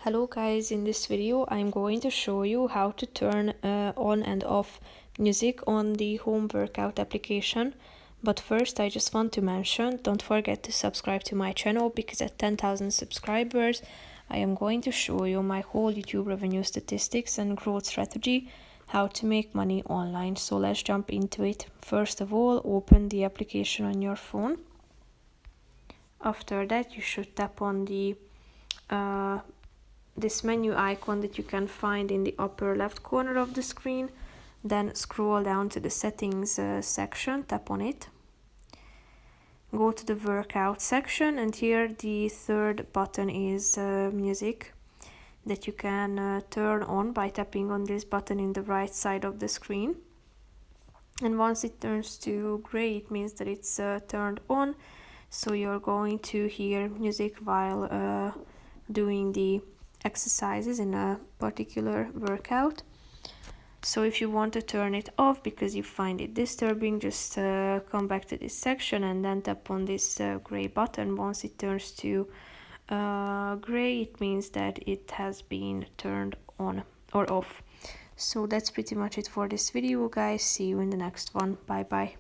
Hello guys, in this video I'm going to show you how to turn on and off music on the home workout application. But first I just want to mention, don't forget to subscribe to my channel because at 10,000 subscribers I am going to show you my whole YouTube revenue statistics and growth strategy, how to make money online. So let's jump into it. First of all, open the application on your phone. After that you should tap on the this menu icon that you can find in the upper left corner of the screen. Then scroll down to the settings section, tap on it. Go to the workout section, and here the third button is music that you can turn on by tapping on this button in the right side of the screen. And once it turns to gray, it means that it's turned on, so you're going to hear music while doing the exercises in a particular workout. So if you want to turn it off because you find it disturbing, just come back to this section and then tap on this gray button. Once it turns to gray, it means that it has been turned on or off. So that's pretty much it for this video, guys. See you in the next one. Bye bye.